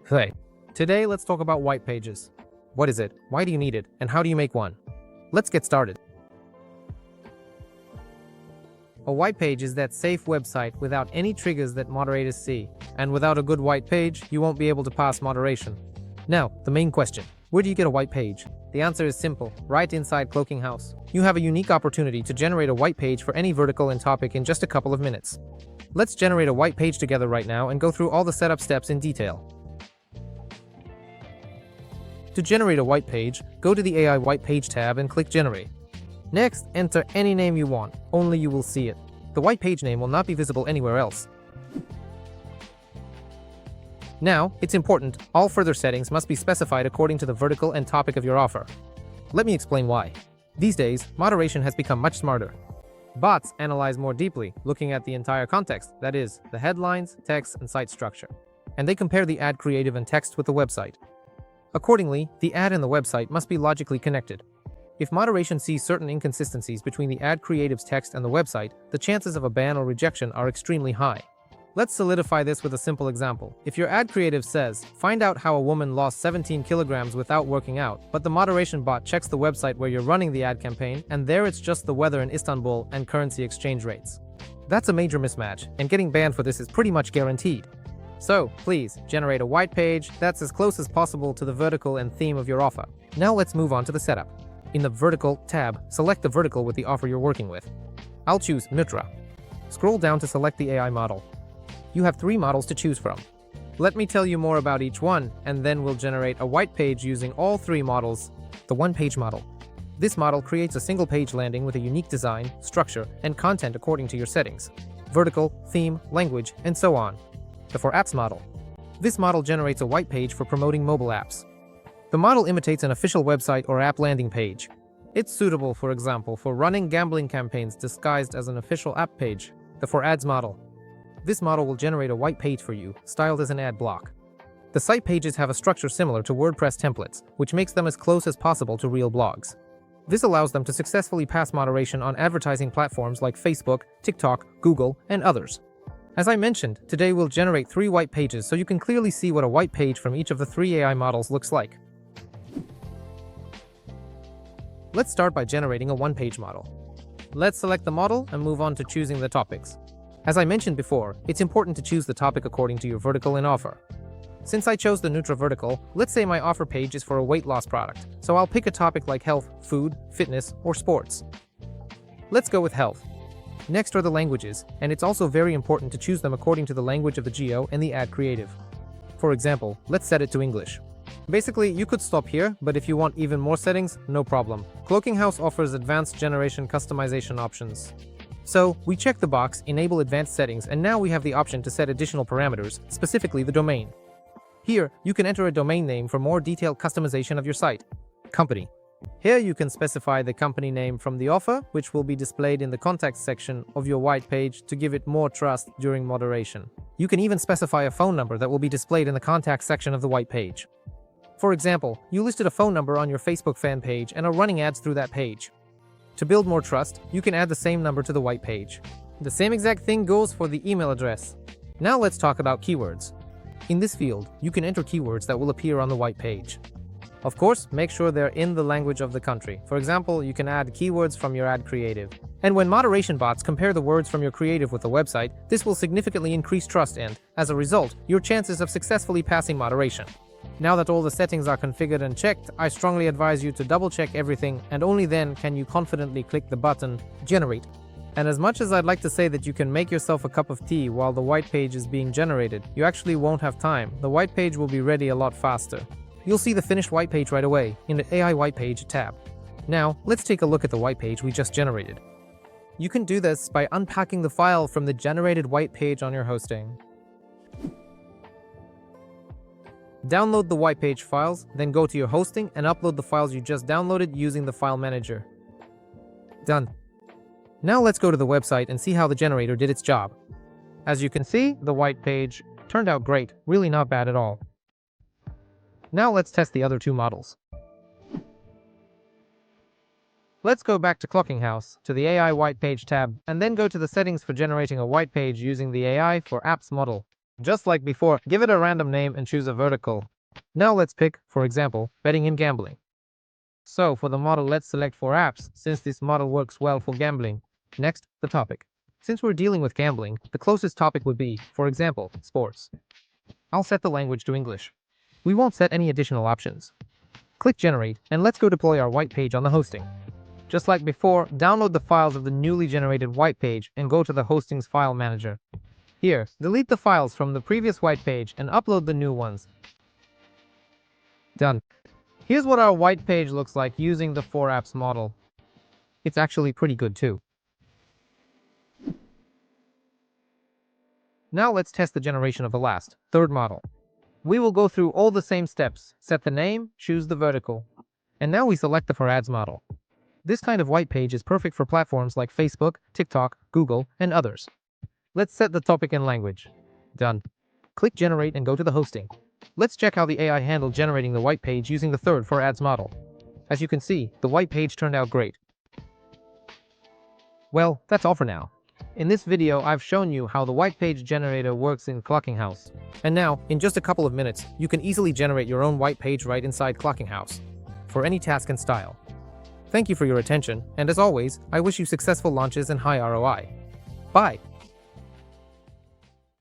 Hey, today let's talk about white pages. What is it? Why do you need it? And how do you make one? Let's get started. A white page is that safe website without any triggers that moderators see. And without a good white page, you won't be able to pass moderation. Now, the main question. Where do you get a white page? The answer is simple, right inside Cloaking.House. You have a unique opportunity to generate a white page for any vertical and topic in just a couple of minutes. Let's generate a white page together right now and go through all the setup steps in detail. To generate a white page, go to the AI White Page tab and click Generate. Next, enter any name you want, only you will see it. The white page name will not be visible anywhere else. Now, it's important, all further settings must be specified according to the vertical and topic of your offer. Let me explain why. These days, moderation has become much smarter. Bots analyze more deeply, looking at the entire context, that is, the headlines, text, and site structure. And they compare the ad creative and text with the website. Accordingly, the ad and the website must be logically connected. If moderation sees certain inconsistencies between the ad creative's text and the website, the chances of a ban or rejection are extremely high. Let's solidify this with a simple example. If your ad creative says, find out how a woman lost 17 kilograms without working out, but the moderation bot checks the website where you're running the ad campaign, and there it's just the weather in Istanbul and currency exchange rates. That's a major mismatch, and getting banned for this is pretty much guaranteed. So, please, generate a white page that's as close as possible to the vertical and theme of your offer. Now let's move on to the setup. In the Vertical tab, select the vertical with the offer you're working with. I'll choose Nutra. Scroll down to select the AI model. You have 3 models to choose from. Let me tell you more about each one, and then we'll generate a white page using all 3 models. The one-page model. This model creates a single-page landing with a unique design, structure, and content according to your settings. Vertical, theme, language, and so on. The For Apps model. This model generates a white page for promoting mobile apps. The model imitates an official website or app landing page. It's suitable, for example, for running gambling campaigns disguised as an official app page. The For Ads model. This model will generate a white page for you, styled as an ad block. The site pages have a structure similar to WordPress templates, which makes them as close as possible to real blogs. This allows them to successfully pass moderation on advertising platforms like Facebook, TikTok, Google, and others. As I mentioned, today we'll generate 3 white pages so you can clearly see what a white page from each of the 3 AI models looks like. Let's start by generating a one-page model. Let's select the model and move on to choosing the topics. As I mentioned before, it's important to choose the topic according to your vertical and offer. Since I chose the Nutra vertical, let's say my offer page is for a weight loss product, so I'll pick a topic like health, food, fitness, or sports. Let's go with health. Next are the languages, and it's also very important to choose them according to the language of the geo and the ad creative. For example, let's set it to English. Basically, you could stop here, but if you want even more settings, no problem. Cloaking.House offers advanced generation customization options. So, we check the box, enable advanced settings, and now we have the option to set additional parameters, specifically the domain. Here, you can enter a domain name for more detailed customization of your site. Company. Here you can specify the company name from the offer, which will be displayed in the contact section of your white page to give it more trust during moderation. You can even specify a phone number that will be displayed in the contact section of the white page. For example, you listed a phone number on your Facebook fan page and are running ads through that page. To build more trust, you can add the same number to the white page. The same exact thing goes for the email address. Now let's talk about keywords. In this field, you can enter keywords that will appear on the white page. Of course, make sure they're in the language of the country. For example, you can add keywords from your ad creative. And when moderation bots compare the words from your creative with the website, this will significantly increase trust and, as a result, your chances of successfully passing moderation. Now that all the settings are configured and checked, I strongly advise you to double-check everything, and only then can you confidently click the button Generate. And as much as I'd like to say that you can make yourself a cup of tea while the white page is being generated, you actually won't have time. The white page will be ready a lot faster. You'll see the finished white page right away in the AI White Page tab. Now, let's take a look at the white page we just generated. You can do this by unpacking the file from the generated white page on your hosting. Download the white page files, then go to your hosting and upload the files you just downloaded using the file manager. Done. Now let's go to the website and see how the generator did its job. As you can see, the white page turned out great, really not bad at all. Now let's test the other 2 models. Let's go back to Cloaking.House, to the AI White Page tab, and then go to the settings for generating a white page using the AI for Apps model. Just like before, give it a random name and choose a vertical. Now let's pick, for example, betting and gambling. So for the model, let's select for apps, since this model works well for gambling. Next, the topic. Since we're dealing with gambling, the closest topic would be, for example, sports. I'll set the language to English. We won't set any additional options. Click Generate, and let's go deploy our white page on the hosting. Just like before, download the files of the newly generated white page and go to the hosting's file manager. Here, delete the files from the previous white page and upload the new ones. Done. Here's what our white page looks like using the 4apps model. It's actually pretty good too. Now let's test the generation of the last, third model. We will go through all the same steps, set the name, choose the vertical. And now we select the for ads model. This kind of white page is perfect for platforms like Facebook, TikTok, Google, and others. Let's set the topic and language. Done. Click Generate and go to the hosting. Let's check how the AI handled generating the white page using the third for ads model. As you can see, the white page turned out great. Well, that's all for now. In this video, I've shown you how the white page generator works in Cloaking.House. And now, in just a couple of minutes, you can easily generate your own white page right inside Cloaking.House, for any task and style. Thank you for your attention, and as always, I wish you successful launches and high ROI. Bye!